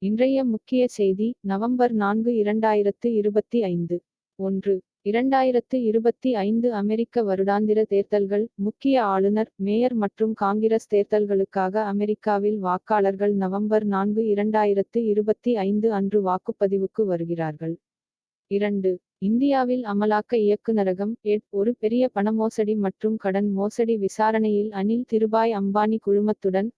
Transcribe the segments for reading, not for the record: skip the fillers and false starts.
இன்றைய முக்கிய செய்தி நவம்பர் 4 2025 1. 2025 அமெரிக்க வருடாந்திர தேர்தல்கள் முக்கிய ஆளுநர் மேயர் மற்றும் காங்கிரஸ் தேர்தல்களுக்காக அமெரிக்காவில் வாக்காளர்கள் நவம்பர் 4 2025 அன்று வாக்குப்பதிவுக்கு வருகிறார்கள். 2. இந்தியாவில் அமலாக்க இயக்குநரகம் ஒரு பெரிய பணமோசடி மற்றும் கடன் மோசடி விசாரணையில் அனில் திருபாய் அம்பானி குழுமத்துடன்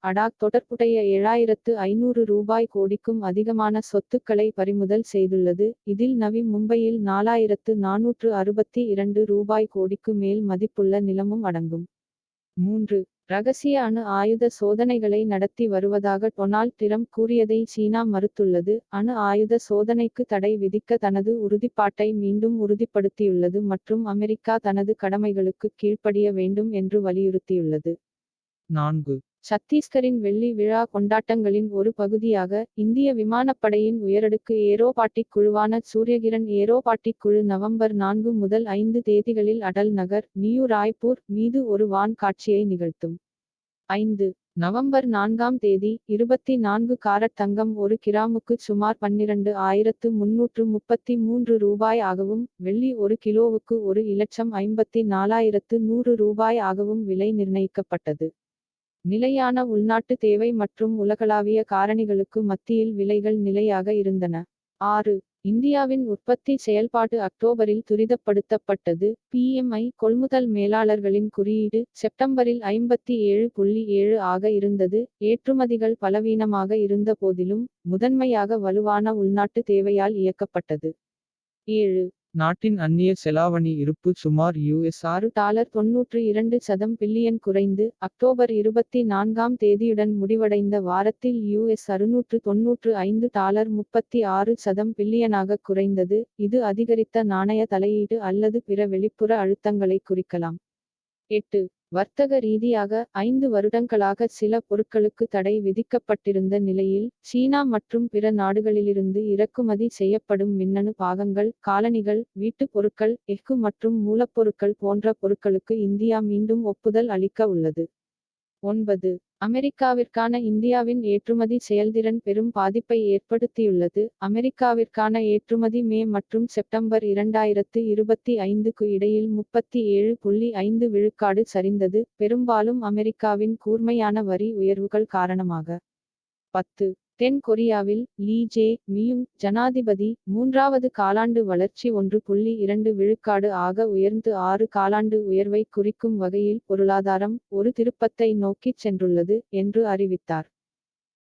தொடர்புடைய 7500 ரூபாய் கோடிக்கும் அதிகமான சொத்துக்களை பறிமுதல் செய்துள்ளது. இதில் நவி மும்பையில் 4462 ரூபாய் கோடிக்கு மேல் மதிப்புள்ள நிலமும் அடங்கும். 3. ரகசிய அணு ஆயுத சோதனைகளை நடத்தி வருவதாக டொனால்ட் ட்ரம்ப் கூறியதை சீனா மறுத்துள்ளது. அணு ஆயுத சோதனைக்கு தடை விதிக்க தனது உறுதிப்பாட்டை மீண்டும் உறுதிப்படுத்தியுள்ளது மற்றும் அமெரிக்கா தனது கடமைகளுக்கு கீழ்ப்படிய வேண்டும் என்று வலியுறுத்தியுள்ளது. 4. சத்தீஸ்கரின் வெள்ளி விழா கொண்டாட்டங்களின் ஒரு பகுதியாக இந்திய விமானப்படையின் உயரடுக்கு ஏரோபாட்டிக் குழுவான சூரியகிரண் ஏரோபாட்டிக் குழு நவம்பர் 4 முதல் 5 தேதிகளில் அடல் நகர், நியூ ராய்ப்பூர் மீது ஒரு வான் காட்சியை நிகழ்த்தும். 5. நவம்பர் 4ஆம் தேதி 24 காரட் தங்கம் ஒரு கிராமுக்கு சுமார் 12,333 ரூபாய் ஆகவும் வெள்ளி ஒரு கிலோவுக்கு 1,54,100 ரூபாய் ஆகவும் விலை நிர்ணயிக்கப்பட்டது. நிலையான உள்நாட்டு தேவை மற்றும் உலகளாவிய காரணிகளுக்கு மத்தியில் விலைகள் நிலையாக இருந்தன. 6. இந்தியாவின் உற்பத்தி செயல்பாடு அக்டோபரில் துரிதப்படுத்தப்பட்டது. PMI கொள்முதல் மேலாளர்களின் குறியீடு செப்டம்பரில் 57.7 ஆக இருந்தது. ஏற்றுமதிகள் பலவீனமாக இருந்த போதிலும் முதன்மையாக வலுவான உள்நாட்டு தேவையால் இயக்கப்பட்டது. 7. நாட்டின் அந்நிய செலாவணி இருப்பு சுமார் $6.92 பில்லியன் குறைந்து அக்டோபர் 24ஆம் தேதியுடன் முடிவடைந்த வாரத்தில் $695.36 பில்லியனாக குறைந்தது. இது அதிகரித்த நாணய தலையீடு அல்லது பிற வெளிப்புற அழுத்தங்களை குறிக்கலாம். 8. வர்த்தக ரீதியாக 5 வருடங்களாக சில பொருட்களுக்கு தடை விதிக்கப்பட்டிருந்த நிலையில் சீனா மற்றும் பிற நாடுகளிலிருந்து இறக்குமதி செய்யப்படும் மின்னணு பாகங்கள், காலணிகள், வீட்டுப் பொருட்கள், எஃகு மற்றும் மூலப்பொருட்கள் போன்ற பொருட்களுக்கு இந்தியா மீண்டும் ஒப்புதல் அளிக்க உள்ளது. 9. அமெரிக்காவிற்கான இந்தியாவின் ஏற்றுமதி செயல்திறன் பெரும் பாதிப்பை ஏற்படுத்தியுள்ளது. அமெரிக்காவிற்கான ஏற்றுமதி மே மற்றும் செப்டம்பர் 2025க்கு இடையில் 37.5 விழுக்காடு சரிந்தது, பெரும்பாலும் அமெரிக்காவின் கூர்மையான வரி உயர்வுகள் காரணமாக. 10. தென் கொரியாவில் லீ ஜே-மியுங் ஜனாதிபதி மூன்றாவது காலாண்டு வளர்ச்சி 1.2 விழுக்காடு ஆக உயர்ந்து 6 காலாண்டு உயர்வை குறிக்கும் வகையில் பொருளாதாரம் ஒரு திருப்பத்தை நோக்கிச் சென்றுள்ளது என்று அறிவித்தார்.